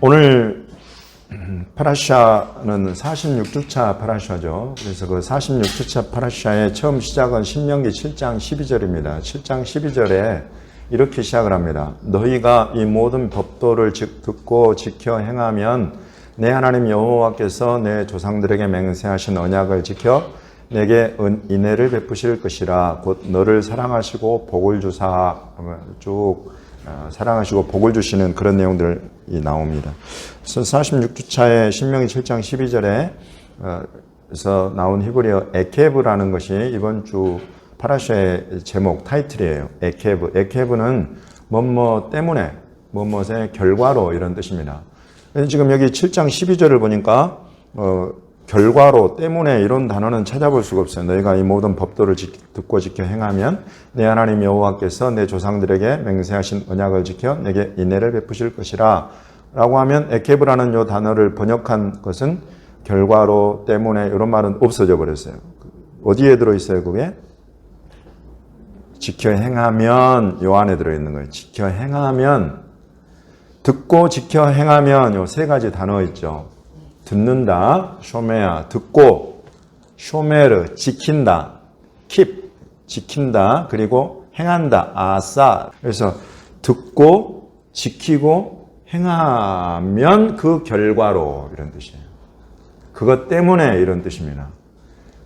오늘 파라샤는 46주차 파라샤죠. 그래서 그 46주차 파라샤의 처음 시작은 신명기 7장 12절입니다. 7장 12절에 이렇게 시작을 합니다. 너희가 이 모든 법도를 듣고 지켜 행하면 내 하나님 여호와께서 내 조상들에게 맹세하신 언약을 지켜 내게 인애를 베푸실 것이라. 곧 너를 사랑하시고 복을 주사 쭉 사랑하시고 복을 주시는 그런 내용들이 나옵니다. 그래서 46주차의 신명기 7장 12절에 에서 나온 히브리어 에케브라는 것이 이번 주 파라샤의 제목 타이틀이에요. 에케브는 뭐뭐 때문에 뭐뭐의 결과로 이런 뜻입니다. 지금 여기 7장 12절을 보니까 결과로 때문에 이런 단어는 찾아볼 수가 없어요. 너희가 이 모든 법도를 듣고 지켜 행하면 내 하나님 여호와께서 내 조상들에게 맹세하신 언약을 지켜 내게 인애를 베푸실 것이라 라고 하면 에케브라는 이 단어를 번역한 것은 결과로 때문에 이런 말은 없어져 버렸어요. 어디에 들어있어요 그게? 지켜 행하면 요 안에 들어있는 거예요. 지켜 행하면, 듣고 지켜 행하면 요 세 가지 단어 있죠. 듣는다, 쇼메야, 듣고, 쇼메르, 지킨다, 킵, 지킨다, 그리고 행한다, 아싸. 그래서 듣고, 지키고, 행하면 그 결과로 이런 뜻이에요. 그것 때문에 이런 뜻입니다.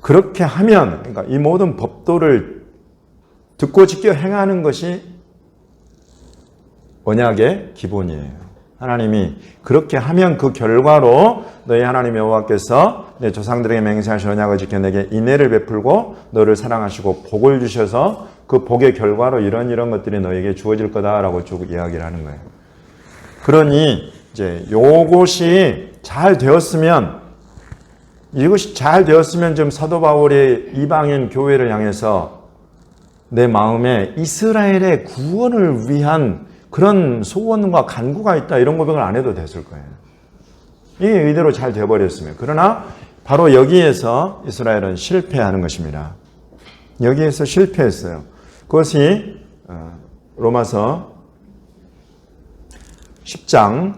그렇게 하면, 그러니까 이 모든 법도를 듣고 지켜 행하는 것이 언약의 기본이에요. 하나님이 그렇게 하면 그 결과로 너희 하나님 여호와께서 내 조상들에게 맹세하신 언약을 지켜 내게 인애를 베풀고 너를 사랑하시고 복을 주셔서 그 복의 결과로 이런 것들이 너에게 주어질 거다라고 쭉 이야기를 하는 거예요. 그러니 이제 요것이 잘 되었으면 이것이 잘 되었으면 지금 사도 바울이 이방인 교회를 향해서 내 마음에 이스라엘의 구원을 위한 그런 소원과 간구가 있다 이런 고백을 안 해도 됐을 거예요. 이게 이대로 잘 되어버렸으면. 그러나 바로 여기에서 이스라엘은 실패하는 것입니다. 여기에서 실패했어요. 그것이 로마서 10장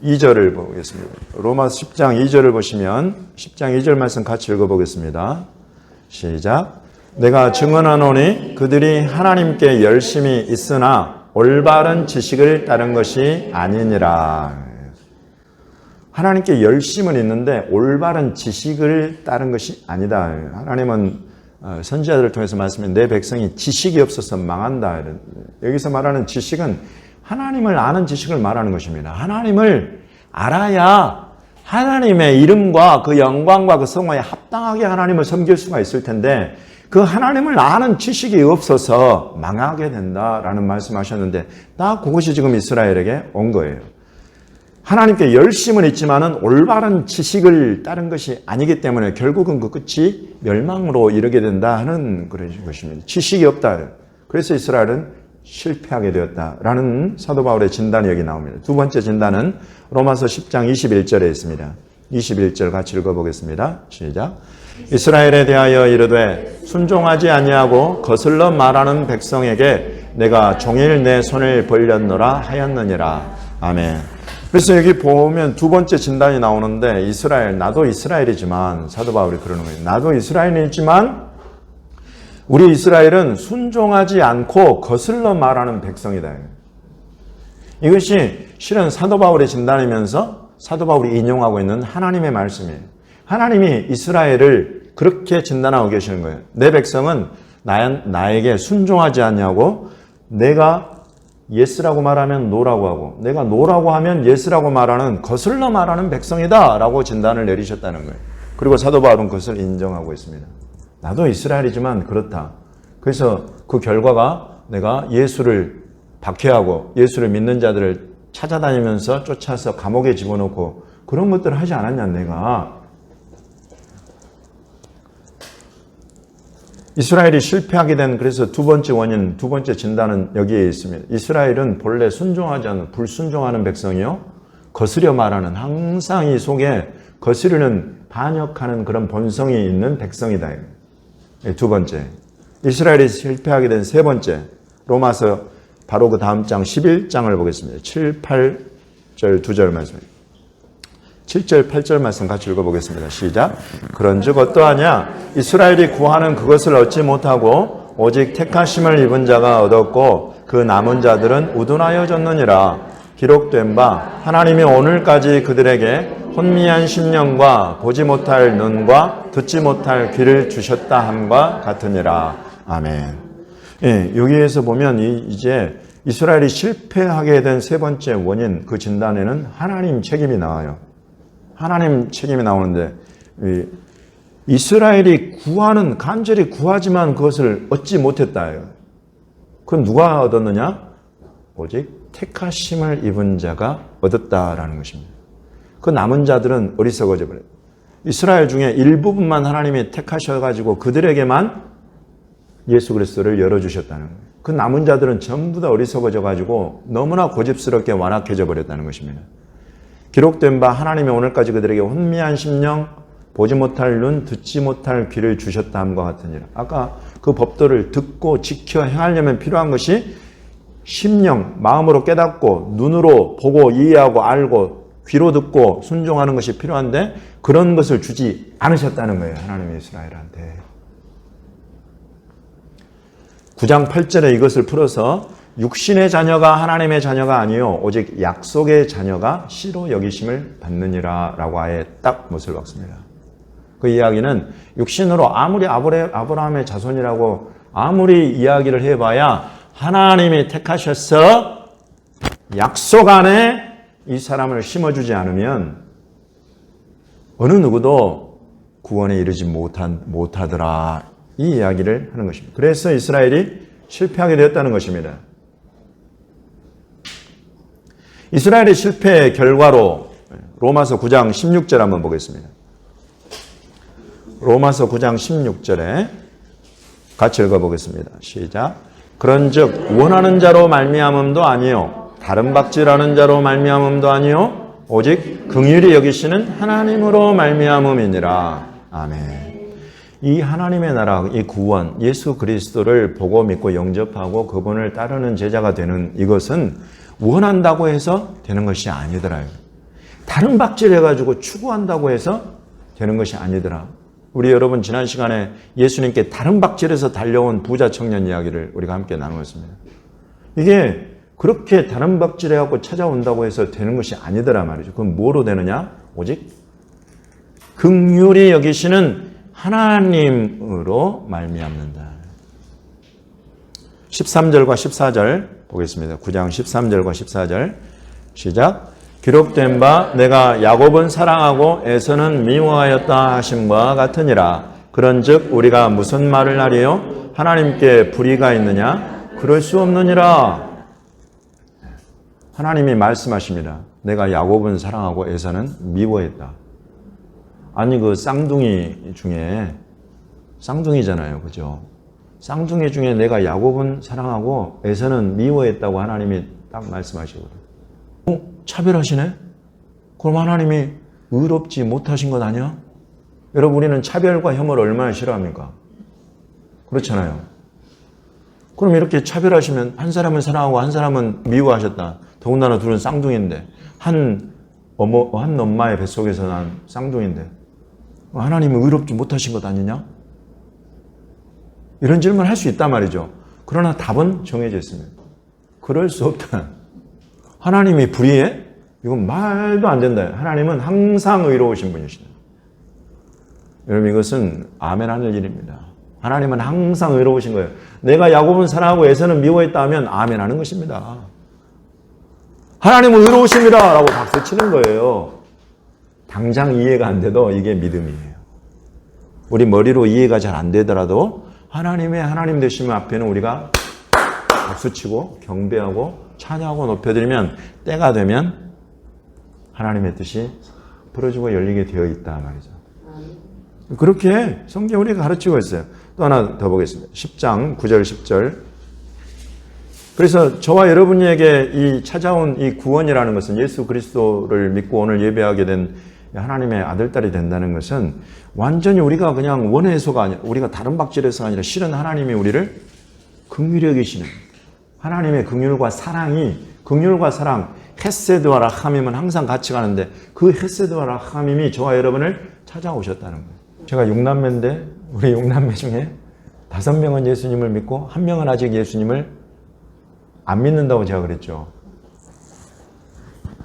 2절을 보겠습니다. 로마서 10장 2절을 보시면 10장 2절 말씀 같이 읽어보겠습니다. 시작. 내가 증언하노니 그들이 하나님께 열심히 있으나 올바른 지식을 따른 것이 아니니라. 하나님께 열심은 있는데 올바른 지식을 따른 것이 아니다. 하나님은 선지자들을 통해서 말씀해 내 백성이 지식이 없어서 망한다. 여기서 말하는 지식은 하나님을 아는 지식을 말하는 것입니다. 하나님을 알아야 하나님의 이름과 그 영광과 그 성화에 합당하게 하나님을 섬길 수가 있을 텐데 그 하나님을 아는 지식이 없어서 망하게 된다라는 말씀하셨는데 다 그것이 지금 이스라엘에게 온 거예요. 하나님께 열심은 있지만은 올바른 지식을 따른 것이 아니기 때문에 결국은 그 끝이 멸망으로 이르게 된다 하는 그런 것입니다. 지식이 없다. 그래서 이스라엘은 실패하게 되었다라는 사도 바울의 진단이 여기 나옵니다. 두 번째 진단은 로마서 10장 21절에 있습니다. 21절 같이 읽어보겠습니다. 시작. 이스라엘에 대하여 이르되 순종하지 아니하고 거슬러 말하는 백성에게 내가 종일 내 손을 벌렸노라 하였느니라. 아멘. 그래서 여기 보면 두 번째 진단이 나오는데 이스라엘, 나도 이스라엘이지만 사도 바울이 그러는 거예요. 나도 이스라엘이지만 우리 이스라엘은 순종하지 않고 거슬러 말하는 백성이다. 이것이 실은 사도 바울의 진단이면서 사도 바울이 인용하고 있는 하나님의 말씀이에요. 하나님이 이스라엘을 그렇게 진단하고 계시는 거예요. 내 백성은 나에게 순종하지 않냐고 내가 예스라고 말하면 노라고 하고 내가 노라고 하면 예스라고 말하는 거슬러 말하는 백성이다 라고 진단을 내리셨다는 거예요. 그리고 사도 바울은 그것을 인정하고 있습니다. 나도 이스라엘이지만 그렇다. 그래서 그 결과가 내가 예수를 박해하고 예수를 믿는 자들을 찾아다니면서 쫓아서 감옥에 집어넣고 그런 것들을 하지 않았냐 내가. 이스라엘이 실패하게 된 그래서 두 번째 원인, 두 번째 진단은 여기에 있습니다. 이스라엘은 본래 순종하지 않는 불순종하는 백성이요. 거스려 말하는 항상 이 속에 거스르는 반역하는 그런 본성이 있는 백성이다. 두 번째. 이스라엘이 실패하게 된 세 번째. 로마서 바로 그 다음 장 11장을 보겠습니다. 7, 8, 6절, 2절 말씀. 7절, 8절 말씀 같이 읽어보겠습니다. 시작. 그런즉 어떠하냐? 이스라엘이 구하는 그것을 얻지 못하고 오직 택하심을 입은 자가 얻었고 그 남은 자들은 우둔하여졌느니라. 기록된 바 하나님이 오늘까지 그들에게 혼미한 심령과 보지 못할 눈과 듣지 못할 귀를 주셨다 함과 같으니라. 아멘. 예, 여기에서 보면 이제 이스라엘이 실패하게 된 세 번째 원인, 그 진단에는 하나님 책임이 나와요. 하나님 책임이 나오는데, 이스라엘이 간절히 구하지만 그것을 얻지 못했다. 그럼 누가 얻었느냐? 오직 택하심을 입은 자가 얻었다라는 것입니다. 그 남은 자들은 어리석어져 버려요. 이스라엘 중에 일부분만 하나님이 택하셔가지고 그들에게만 예수 그리스도를 열어주셨다는 거예요. 그 남은 자들은 전부 다 어리석어져가지고 너무나 고집스럽게 완악해져 버렸다는 것입니다. 기록된 바 하나님이 오늘까지 그들에게 혼미한 심령, 보지 못할 눈, 듣지 못할 귀를 주셨다 함과 같으니라. 아까 그 법도를 듣고 지켜 행하려면 필요한 것이 심령, 마음으로 깨닫고 눈으로 보고 이해하고 알고 귀로 듣고 순종하는 것이 필요한데 그런 것을 주지 않으셨다는 거예요. 하나님이 이스라엘한테. 9장 8절에 이것을 풀어서 육신의 자녀가 하나님의 자녀가 아니요 오직 약속의 자녀가 씨로 여기심을 받느니라 라고 아예 딱 못을 박습니다. 그 이야기는 육신으로 아무리 아브라함의 자손이라고 아무리 이야기를 해봐야 하나님이 택하셔서 약속 안에 이 사람을 심어주지 않으면 어느 누구도 구원에 이르지 못하더라 이 이야기를 하는 것입니다. 그래서 이스라엘이 실패하게 되었다는 것입니다. 이스라엘의 실패의 결과로 로마서 9장 16절 한번 보겠습니다. 로마서 9장 16절에 같이 읽어보겠습니다. 시작. 그런즉 원하는 자로 말미암음도 아니요 다른 박질하는 자로 말미암음도 아니요 오직 긍휼히 여기시는 하나님으로 말미암음이니라. 아멘. 이 하나님의 나라, 이 구원, 예수 그리스도를 보고 믿고 영접하고 그분을 따르는 제자가 되는 이것은 원한다고 해서 되는 것이 아니더라. 다른 박질해가지고 추구한다고 해서 되는 것이 아니더라. 우리 여러분 지난 시간에 예수님께 다른 박질에서 달려온 부자 청년 이야기를 우리가 함께 나누었습니다. 이게 그렇게 다른 박질해갖고 찾아온다고 해서 되는 것이 아니더라 말이죠. 그럼 뭐로 되느냐? 오직 긍휼히 여기시는 하나님으로 말미암는다. 13절과 14절 보겠습니다. 9장 13절과 14절 시작. 기록된 바 내가 야곱은 사랑하고 에서는 미워하였다 하심과 같으니라. 그런즉 우리가 무슨 말을 하리요? 하나님께 불의가 있느냐? 그럴 수 없느니라. 하나님이 말씀하십니다. 내가 야곱은 사랑하고 에서는 미워했다. 아니 그 쌍둥이 중에 쌍둥이잖아요. 그죠? 쌍둥이 중에 내가 야곱은 사랑하고 에서는 미워했다고 하나님이 딱 말씀하시거든요. 차별하시네? 그럼 하나님이 의롭지 못하신 것 아니야? 여러분 우리는 차별과 혐오를 얼마나 싫어합니까? 그렇잖아요. 그럼 이렇게 차별하시면 한 사람은 사랑하고 한 사람은 미워하셨다. 더군다나 둘은 쌍둥이인데 한 엄마의 뱃속에서 난 쌍둥이인데 하나님은 의롭지 못하신 것 아니냐? 이런 질문을 할 수 있단 말이죠. 그러나 답은 정해져 있습니다. 그럴 수 없다. 하나님이 불의해? 이건 말도 안 된다. 하나님은 항상 의로우신 분이시다. 여러분 이것은 아멘 하는 일입니다. 하나님은 항상 의로우신 거예요. 내가 야곱은 사랑하고 에서는 미워했다 하면 아멘 하는 것입니다. 하나님은 의로우십니다 라고 박수 치는 거예요. 당장 이해가 안 돼도 이게 믿음이에요. 우리 머리로 이해가 잘 안 되더라도 하나님의 하나님 되심을 앞에는 우리가 박수치고 경배하고 찬양하고 높여드리면 때가 되면 하나님의 뜻이 풀어지고 열리게 되어 있다 말이죠. 그렇게 성경 우리가 가르치고 있어요. 또 하나 더 보겠습니다. 10장 9절 10절. 그래서 저와 여러분에게 이 찾아온 이 구원이라는 것은 예수 그리스도를 믿고 오늘 예배하게 된 하나님의 아들딸이 된다는 것은 완전히 우리가 그냥 원해서가 아니라 우리가 다른 박질에서가 아니라 실은 하나님이 우리를 긍휼히 여기시는 하나님의 긍휼과 사랑이 긍휼과 사랑, 헤세드와 라함임은 항상 같이 가는데 그 헤세드와 라함임이 저와 여러분을 찾아오셨다는 거예요. 제가 6남매인데 우리 6남매 중에 5명은 예수님을 믿고 1명은 아직 예수님을 안 믿는다고 제가 그랬죠.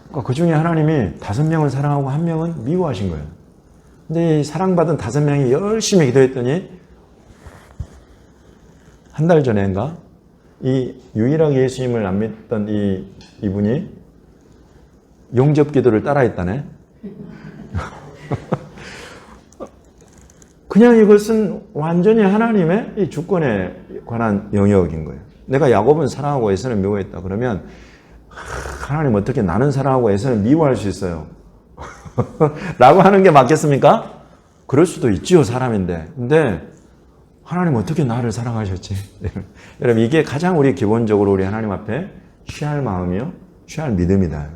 그러니까 그 중에 하나님이 5명을 사랑하고 1명은 미워하신 거예요. 근데 이 사랑받은 5명이 열심히 기도했더니 한 달 전인가 이 유일하게 예수님을 안 믿던 이분이 용접 기도를 따라했다네. 그냥 이것은 완전히 하나님의 이 주권에 관한 영역인 거예요. 내가 야곱은 사랑하고 에서는 미워했다. 그러면 하나님 어떻게 나는 사랑하고 에서는 미워할 수 있어요? 라고 하는 게 맞겠습니까? 그럴 수도 있지요, 사람인데. 근데 하나님 어떻게 나를 사랑하셨지? 여러분 이게 가장 우리 기본적으로 우리 하나님 앞에 취할 마음이요, 취할 믿음이다.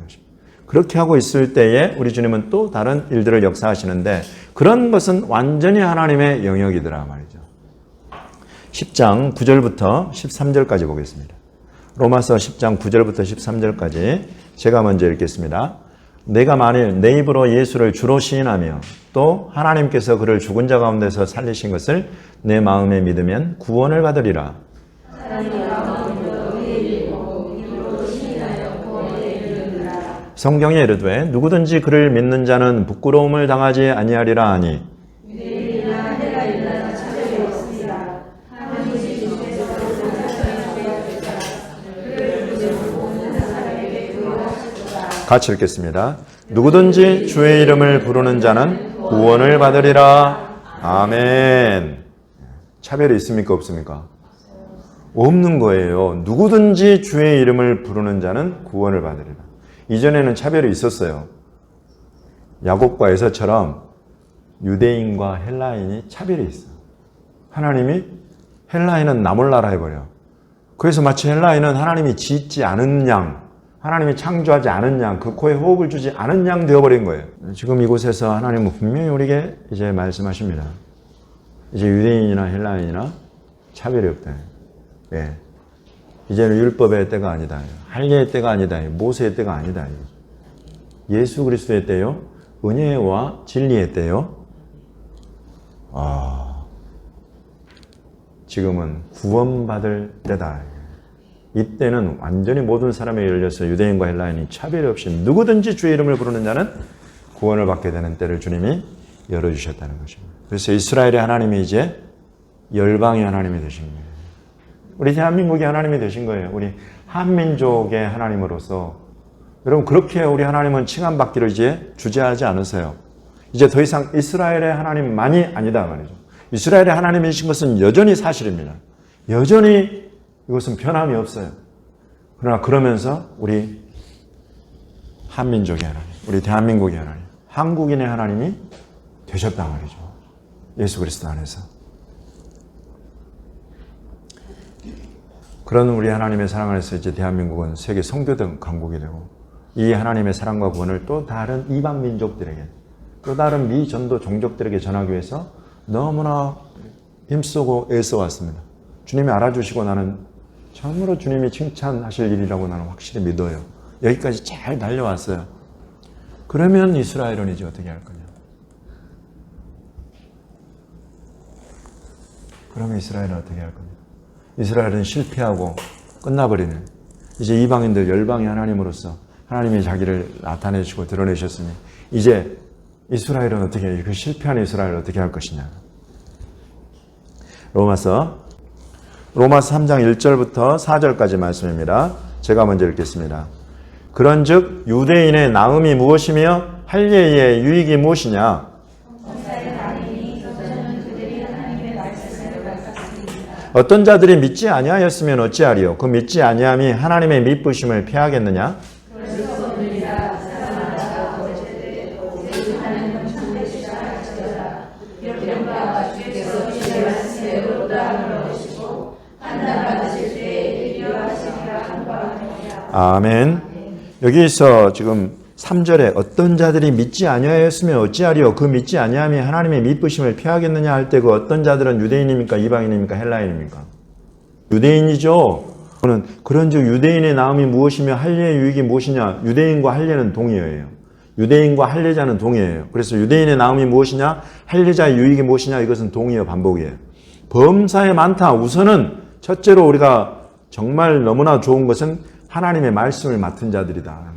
그렇게 하고 있을 때에 우리 주님은 또 다른 일들을 역사하시는데 그런 것은 완전히 하나님의 영역이더라 말이죠. 10장 9절부터 13절까지 보겠습니다. 로마서 10장 9절부터 13절까지 제가 먼저 읽겠습니다. 내가 만일 내 입으로 예수를 주로 시인하며 또 하나님께서 그를 죽은 자 가운데서 살리신 것을 내 마음에 믿으면 구원을 받으리라. 성경에 이르되 누구든지 그를 믿는 자는 부끄러움을 당하지 아니하리라 하니 같이 읽겠습니다. 누구든지 주의 이름을 부르는 자는 구원을 받으리라. 아멘. 차별이 있습니까? 없습니까? 없는 거예요. 누구든지 주의 이름을 부르는 자는 구원을 받으리라. 이전에는 차별이 있었어요. 야곱과 에서처럼 유대인과 헬라인이 차별이 있어요. 하나님이 헬라인은 나 몰라라 해버려. 그래서 마치 헬라인은 하나님이 짓지 않은 양, 하나님이 창조하지 않은 양, 그 코에 호흡을 주지 않은 양 되어버린 거예요. 지금 이곳에서 하나님은 분명히 우리에게 이제 말씀하십니다. 이제 유대인이나 헬라인이나 차별이 없다. 예. 이제는 율법의 때가 아니다. 할례의 때가 아니다. 모세의 때가 아니다. 예수 그리스도의 때요. 은혜와 진리의 때요. 지금은 구원받을 때다. 이때는 완전히 모든 사람에게 열려서 유대인과 헬라인이 차별이 없이 누구든지 주의 이름을 부르는 자는 구원을 받게 되는 때를 주님이 열어주셨다는 것입니다. 그래서 이스라엘의 하나님이 이제 열방의 하나님이 되신 거예요. 우리 대한민국의 하나님이 되신 거예요. 우리 한민족의 하나님으로서. 여러분 그렇게 우리 하나님은 칭함받기를 이제 주저하지 않으세요. 이제 더 이상 이스라엘의 하나님만이 아니다 말이죠. 이스라엘의 하나님이신 것은 여전히 사실입니다. 여전히 이것은 변함이 없어요. 그러나 그러면서 우리 한민족의 하나님, 우리 대한민국의 하나님, 한국인의 하나님이 되셨단 말이죠. 예수 그리스도 안에서. 그런 우리 하나님의 사랑 안에서 이제 대한민국은 세계 성교등 강국이 되고 이 하나님의 사랑과 구원을 또 다른 이방 민족들에게 또 다른 미전도 종족들에게 전하기 위해서 너무나 힘쓰고 애써왔습니다. 주님이 알아주시고 나는 참으로 주님이 칭찬하실 일이라고 나는 확실히 믿어요. 여기까지 잘 달려왔어요. 그러면 이스라엘은 이제 어떻게 할 거냐? 그러면 이스라엘은 어떻게 할 거냐? 이스라엘은 실패하고 끝나버리는 이제 이방인들 열방의 하나님으로서 하나님이 자기를 나타내시고 드러내셨으니 이제 이스라엘은 어떻게 해요? 그 실패한 이스라엘을 어떻게 할 것이냐? 로마서 3장 1절부터 4절까지 말씀입니다. 제가 먼저 읽겠습니다. 그런즉 유대인의 나음이 무엇이며 할례의 유익이 무엇이냐? 어떤 자들이 믿지 아니하였으면 어찌하리요? 그 믿지 아니함이 하나님의 미쁘심을 피하겠느냐? 아멘. 여기서 지금 3절에 어떤 자들이 믿지 아니하였으면 어찌하리요? 그 믿지 아니함이 하나님의 미쁘심을 피하겠느냐 할 때 그 어떤 자들은 유대인입니까? 이방인입니까? 헬라인입니까? 유대인이죠. 그런즉 유대인의 나음이 무엇이며 할례의 유익이 무엇이냐? 유대인과 할례는 동의어예요. 유대인과 할례자는 동의어예요. 그래서 유대인의 나음이 무엇이냐? 할례자의 유익이 무엇이냐? 이것은 동의어 반복이에요. 범사에 많다. 우선은 첫째로 우리가 정말 너무나 좋은 것은 하나님의 말씀을 맡은 자들이다.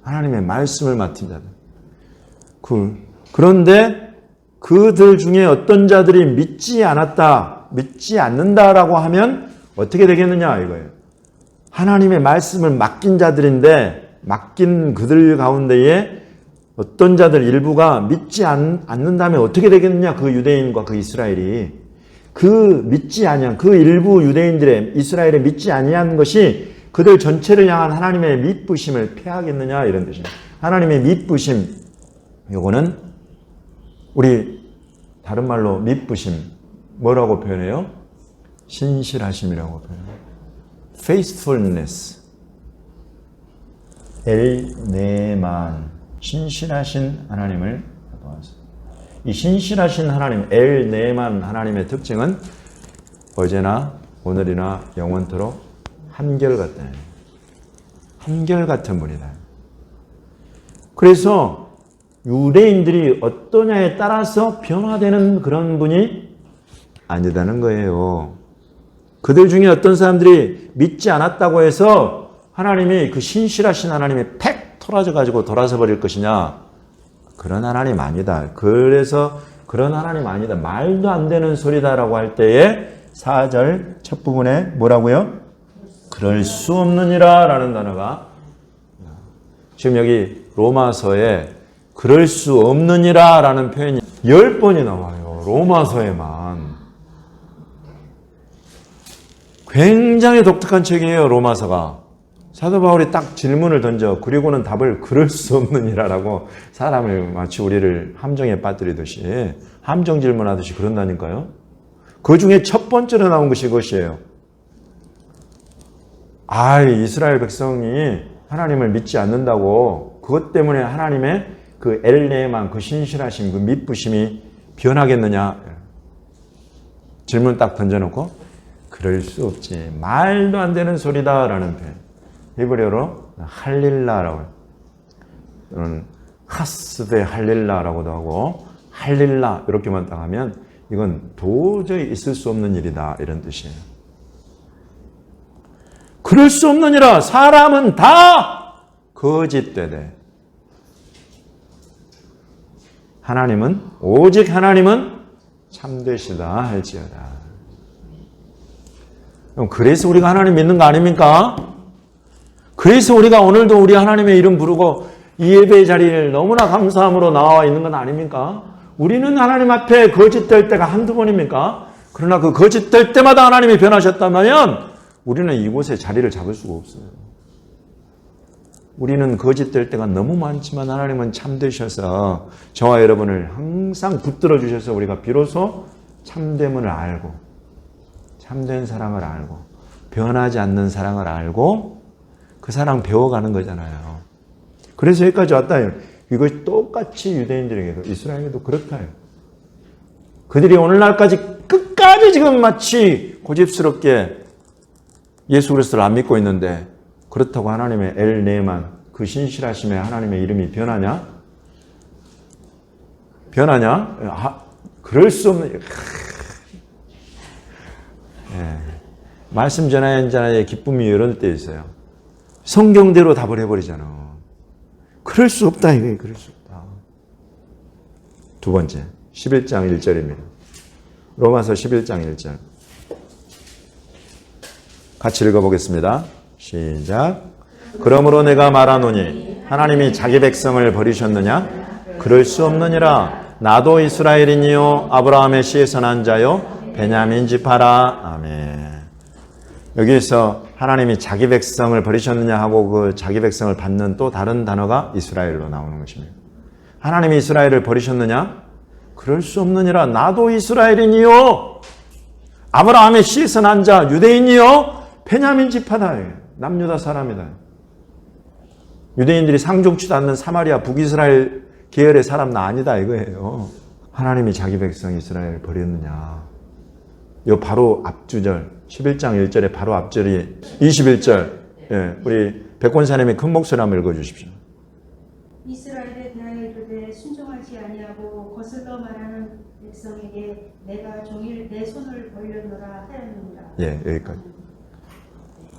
하나님의 말씀을 맡은 자들. 그런데 그들 중에 어떤 자들이 믿지 않았다, 믿지 않는다라고 하면 어떻게 되겠느냐 이거예요. 하나님의 말씀을 맡긴 자들인데 맡긴 그들 가운데에 어떤 자들 일부가 믿지 않는다면 어떻게 되겠느냐. 그 유대인과 그 이스라엘이 그 믿지 아니한 그 일부 유대인들의 이스라엘에 믿지 아니한 것이 그들 전체를 향한 하나님의 미쁘심을 패하겠느냐 이런 뜻입니다. 하나님의 미쁘심, 요거는 우리 다른 말로 미쁘심 뭐라고 표현해요? 신실하심이라고 표현해요. faithfulness, 엘네만, 신실하신 하나님을 도와주세요. 이 신실하신 하나님, 엘네만 하나님의 특징은 어제나 오늘이나 영원토록 한결같다. 한결같은 분이다. 그래서 유대인들이 어떠냐에 따라서 변화되는 그런 분이 아니다는 거예요. 그들 중에 어떤 사람들이 믿지 않았다고 해서 하나님이 그 신실하신 하나님이 팩 토라져 돌아서 버릴 것이냐? 그런 하나님 아니다. 그래서 그런 하나님 아니다. 말도 안 되는 소리다라고 할 때에 4절 첫 부분에 뭐라고요? 그럴 수 없느니라 라는 단어가 지금 여기 로마서에 그럴 수 없느니라 라는 표현이 10번이 나와요. 로마서에만. 굉장히 독특한 책이에요. 로마서가. 사도 바울이 딱 질문을 던져 그리고는 답을 그럴 수 없느니라라고 사람을 마치 우리를 함정에 빠뜨리듯이 함정 질문하듯이 그런다니까요. 그 중에 첫 번째로 나온 것이 이것이에요. 이스라엘 백성이 하나님을 믿지 않는다고 그것 때문에 하나님의 그 엘네만 그 신실하심 그 미쁘심이 변하겠느냐. 질문 딱 던져놓고 그럴 수 없지. 말도 안 되는 소리다 라는 표현. 히브리어로 할릴라라고 또는 하스베 할릴라라고도 하고 할릴라 이렇게만 딱 하면 이건 도저히 있을 수 없는 일이다 이런 뜻이에요. 그럴 수 없느니라. 사람은 다 거짓되되 하나님은 오직 하나님은 참되시다 할지어다. 그래서 우리가 하나님 믿는 거 아닙니까? 그래서 우리가 오늘도 우리 하나님의 이름 부르고 이 예배의 자리를 너무나 감사함으로 나와 있는 건 아닙니까? 우리는 하나님 앞에 거짓될 때가 한두 번입니까? 그러나 그 거짓될 때마다 하나님이 변하셨다면 우리는 이곳에 자리를 잡을 수가 없어요. 우리는 거짓될 때가 너무 많지만 하나님은 참되셔서 저와 여러분을 항상 붙들어 주셔서 우리가 비로소 참됨을 알고 참된 사랑을 알고 변하지 않는 사랑을 알고 그 사랑 배워가는 거잖아요. 그래서 여기까지 왔다. 이것이 똑같이 유대인들에게도 이스라엘에도 그렇다요. 그들이 오늘날까지 끝까지 지금 마치 고집스럽게 예수 그리스도를 안 믿고 있는데 그렇다고 하나님의 엘네만 그 신실하심에 하나님의 이름이 변하냐? 변하냐? 그럴 수 없는. 말씀 전하는 자의 기쁨이 이런 때 있어요. 성경대로 답을 해버리잖아. 그럴 수 없다 이거예요. 그럴 수 없다. 두 번째 11장 1절입니다. 로마서 11장 1절 같이 읽어보겠습니다. 시작. 그러므로 내가 말하노니 하나님이 자기 백성을 버리셨느냐? 그럴 수 없느니라. 나도 이스라엘이니요 아브라함의 씨에서 난 자요 베냐민 지파라. 아멘. 여기에서 하나님이 자기 백성을 버리셨느냐 하고 그 자기 백성을 받는 또 다른 단어가 이스라엘로 나오는 것입니다. 하나님이 이스라엘을 버리셨느냐? 그럴 수 없느니라. 나도 이스라엘이니요 아브라함의 씨에서 난 자 유대인이요 베냐민 지파다. 남유다 사람이다. 유대인들이 상종치도 않는 사마리아 북이스라엘 계열의 사람 나 아니다 이거예요. 하나님이 자기 백성 이스라엘을 버렸느냐? 요 바로 앞주절 11장 1절에 바로 앞절이 21절. 예, 우리 백권사님이 큰 목소리 한번 읽어주십시오. 이스라엘에 대하여 이르되 순종하지 아니하고 거슬러 말하는 백성에게 내가 종일 내 손을 벌려놓으라 하였느니라. 예, 여기까지.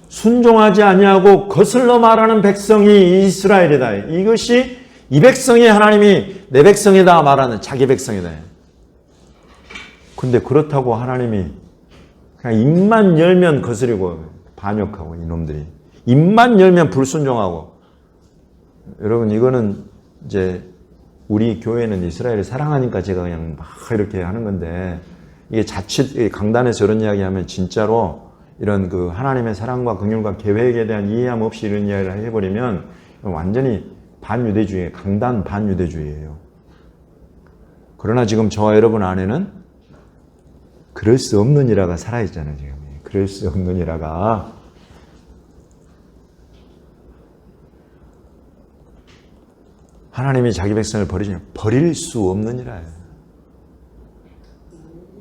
순종하지 아니하고 거슬러 말하는 백성이 이스라엘이다. 이것이 이 백성이 하나님이 내 백성이다 말하는 자기 백성이다. 근데 그렇다고 하나님이 그냥 입만 열면 거스리고 반역하고 이놈들이 입만 열면 불순종하고. 여러분 이거는 이제 우리 교회는 이스라엘을 사랑하니까 제가 그냥 막 이렇게 하는 건데 이게 자칫 강단에서 이런 이야기하면 진짜로 이런 그 하나님의 사랑과 긍휼과 계획에 대한 이해함 없이 이런 이야기를 해버리면 완전히 반유대주의, 강단 반유대주의예요. 그러나 지금 저와 여러분 안에는 그럴 수 없는 이라가 살아있잖아요. 지금 그럴 수 없는 이라가. 하나님이 자기 백성을 버리시면 버릴 수 없는 이라예요.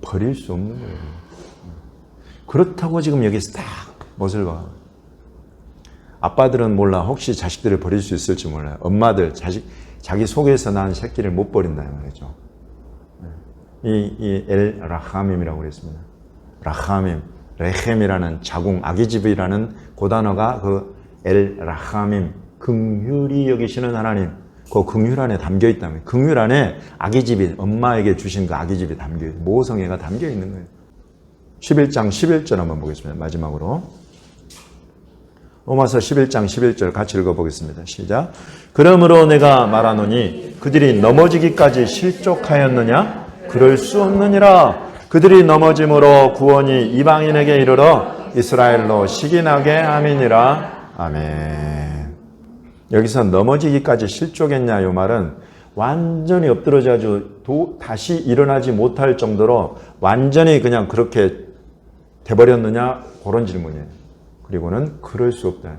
버릴 수 없는 거예요. 그렇다고 지금 여기서 딱 못을 봐. 아빠들은 몰라. 혹시 자식들을 버릴 수 있을지 몰라요. 엄마들, 자기 속에서 난 새끼를 못 버린다 말이죠. 이 엘 라함임이라고 그랬습니다. 라함임, 레헴이라는 자궁, 아기집이라는 그 단어가 그 엘 라함임, 긍휼히 여기시는 하나님, 그 긍휼 안에 담겨 있다면, 긍휼 안에 아기집이, 엄마에게 주신 그 아기집이 담겨 있는, 모성애가 담겨 있는 거예요. 11장 11절 한번 보겠습니다. 마지막으로. 로마서 11장 11절 같이 읽어보겠습니다. 시작. 그러므로 내가 말하노니 그들이 넘어지기까지 실족하였느냐? 그럴 수 없느니라. 그들이 넘어짐으로 구원이 이방인에게 이르러 이스라엘로 시기나게 함이니라. 아멘. 여기서 넘어지기까지 실족했냐 이 말은 완전히 엎드러져가지고 다시 일어나지 못할 정도로 완전히 그냥 그렇게 돼버렸느냐 그런 질문이에요. 그리고는 그럴 수 없다.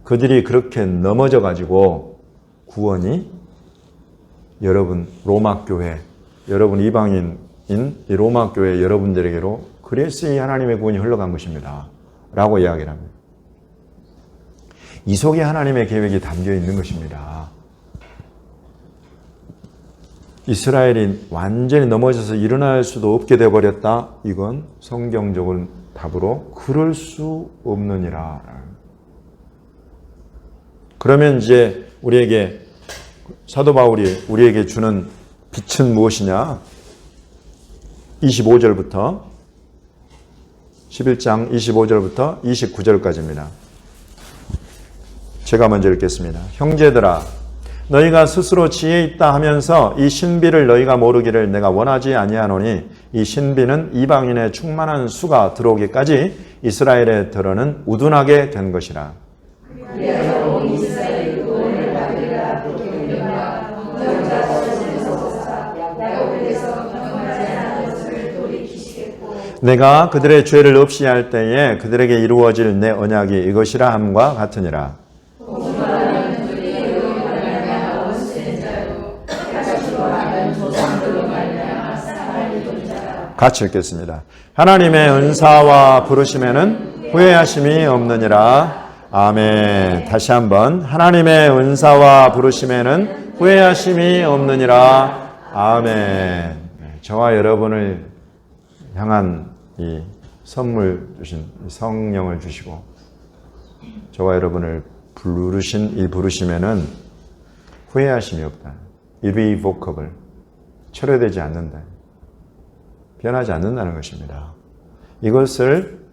그들이 그렇게 넘어져가지고 구원이 여러분 로마교회, 여러분 이방인인 이 로마교회 여러분들에게로 그래서 이 하나님의 구원이 흘러간 것입니다. 라고 이야기를 합니다. 이 속에 하나님의 계획이 담겨 있는 것입니다. 이스라엘이 완전히 넘어져서 일어날 수도 없게 되어버렸다. 이건 성경적인 답으로 그럴 수 없느니라. 그러면 이제 우리에게 사도 바울이 우리에게 주는 빛은 무엇이냐? 25절부터 11장 25절부터 29절까지입니다. 제가 먼저 읽겠습니다. 형제들아, 너희가 스스로 지혜 있다 하면서 이 신비를 너희가 모르기를 내가 원하지 아니하노니 이 신비는 이방인의 충만한 수가 들어오기까지 이스라엘에 들어는 우둔하게 된 것이라. 내가 그들의 죄를 없이 할 때에 그들에게 이루어질 내 언약이 이것이라 함과 같으니라. 같이 읽겠습니다. 하나님의 은사와 부르심에는 후회하심이 없느니라. 아멘. 다시 한번. 하나님의 은사와 부르심에는 후회하심이 없느니라. 아멘. 저와 여러분을 향한 이 선물 주신 성령을 주시고 저와 여러분을 부르신 이 부르심에는 후회하심이 없다. irrevocable. 철회되지 않는다. 변하지 않는다는 것입니다. 이것을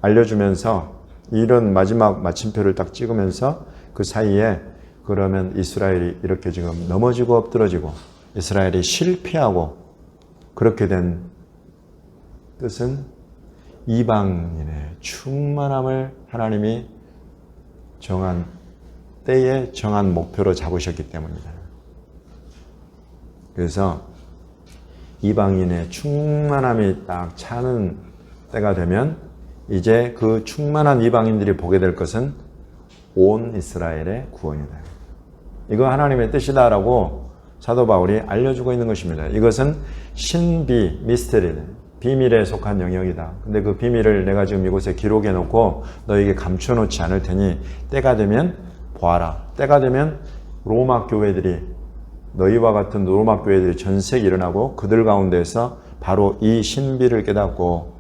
알려주면서 이런 마지막 마침표를 딱 찍으면서 그 사이에 그러면 이스라엘이 이렇게 지금 넘어지고 엎드러지고 이스라엘이 실패하고 그렇게 된 뜻은 이방인의 충만함을 하나님이 정한 때에 정한 목표로 잡으셨기 때문이다. 그래서 이방인의 충만함이 딱 차는 때가 되면 이제 그 충만한 이방인들이 보게 될 것은 온 이스라엘의 구원이다. 이거 하나님의 뜻이다라고 사도 바울이 알려주고 있는 것입니다. 이것은 신비, 미스터리, 비밀에 속한 영역이다. 근데 그 비밀을 내가 지금 이곳에 기록해 놓고 너에게 감춰 놓지 않을 테니 때가 되면 보아라. 때가 되면 로마 교회들이 너희와 같은 로마 교회들이 전 세계 일어나고 그들 가운데서 바로 이 신비를 깨닫고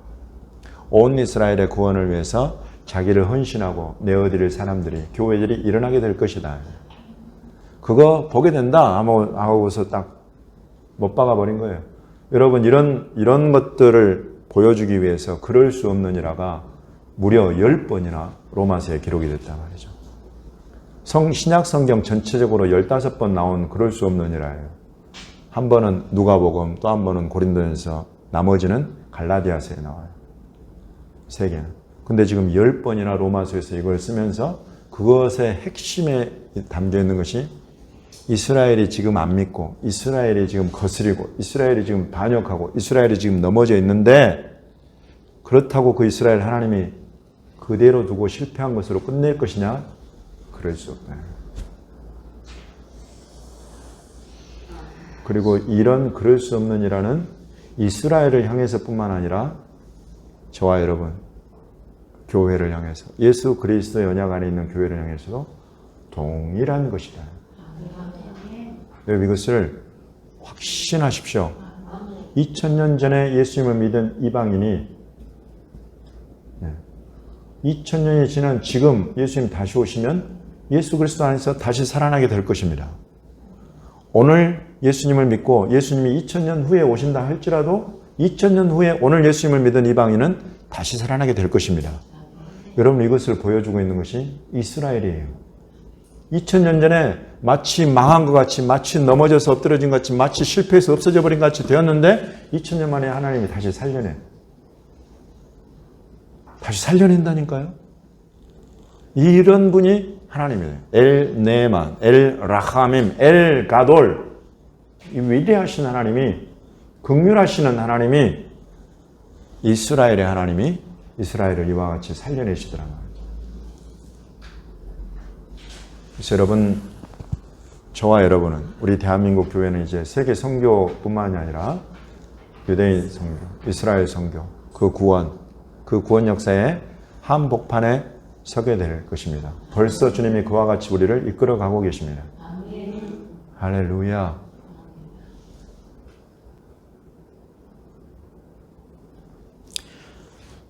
온 이스라엘의 구원을 위해서 자기를 헌신하고 내어드릴 사람들이 교회들이 일어나게 될 것이다. 그거 보게 된다 하고서 딱 못 박아버린 거예요. 여러분 이런 것들을 보여주기 위해서 그럴 수 없느니라가 무려 10번이나 로마서에 기록이 됐단 말이죠. 신약 성경 전체적으로 15번 나온 그럴 수 없느니라예요. 한 번은 누가복음, 또 한 번은 고린도전서, 나머지는 갈라디아서에 나와요. 3개는. 근데 지금 10번이나 로마서에서 이걸 쓰면서 그것의 핵심에 담겨 있는 것이 이스라엘이 지금 안 믿고 이스라엘이 지금 거스리고 이스라엘이 지금 반역하고 이스라엘이 지금 넘어져 있는데 그렇다고 그 이스라엘 하나님이 그대로 두고 실패한 것으로 끝낼 것이냐? 그럴 수 없다. 그리고 이런 그럴 수 없는 이라는 이스라엘을 향해서뿐만 아니라 저와 여러분 교회를 향해서 예수 그리스도의 언약 안에 있는 교회를 향해서도 동일한 것이다. 이것을 확신하십시오. 2000년 전에 예수님을 믿은 이방인이 2000년이 지난 지금 예수님 다시 오시면 예수 그리스도 안에서 다시 살아나게 될 것입니다. 오늘 예수님을 믿고 예수님이 2000년 후에 오신다 할지라도 2000년 후에 오늘 예수님을 믿은 이방인은 다시 살아나게 될 것입니다. 여러분 이것을 보여주고 있는 것이 이스라엘이에요. 2000년 전에 마치 망한 것 같이 마치 넘어져서 엎드러진 것 같이 마치 실패해서 없어져 버린 것 같이 되었는데 2000년 만에 하나님이 다시 살려내. 다시 살려낸다니까요. 이런 분이 하나님이에요. 엘 네만, 엘 라하밈, 엘 가돌. 이 위대하신 하나님이 긍휼하시는 하나님이 이스라엘의 하나님이 이스라엘을 이와 같이 살려내시더라. 그래서 여러분, 저와 여러분은 우리 대한민국 교회는 이제 세계 선교뿐만이 아니라 유대인 선교, 이스라엘 선교, 그 구원 역사의 한복판에 서게 될 것입니다. 벌써 주님이 그와 같이 우리를 이끌어 가고 계십니다. 할렐루야.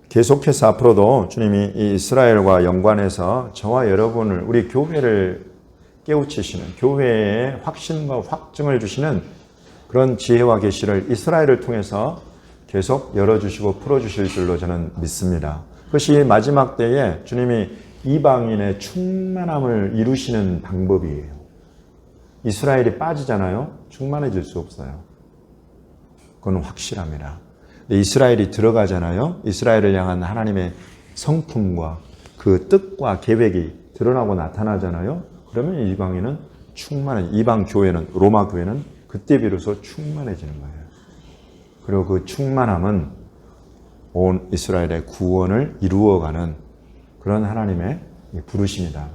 계속해서 앞으로도 주님이 이 이스라엘과 연관해서 저와 여러분을 우리 교회를 깨우치시는 교회의 확신과 확증을 주시는 그런 지혜와 계시를 이스라엘을 통해서 계속 열어주시고 풀어주실 줄로 저는 믿습니다. 그것이 마지막 때에 주님이 이방인의 충만함을 이루시는 방법이에요. 이스라엘이 빠지잖아요. 충만해질 수 없어요. 그건 확실합니다. 이스라엘이 들어가잖아요. 이스라엘을 향한 하나님의 성품과 그 뜻과 계획이 드러나고 나타나잖아요. 그러면 이방인은 이방 교회는 로마 교회는 그때 비로소 충만해지는 거예요. 그리고 그 충만함은 온 이스라엘의 구원을 이루어가는 그런 하나님의 부르심이다.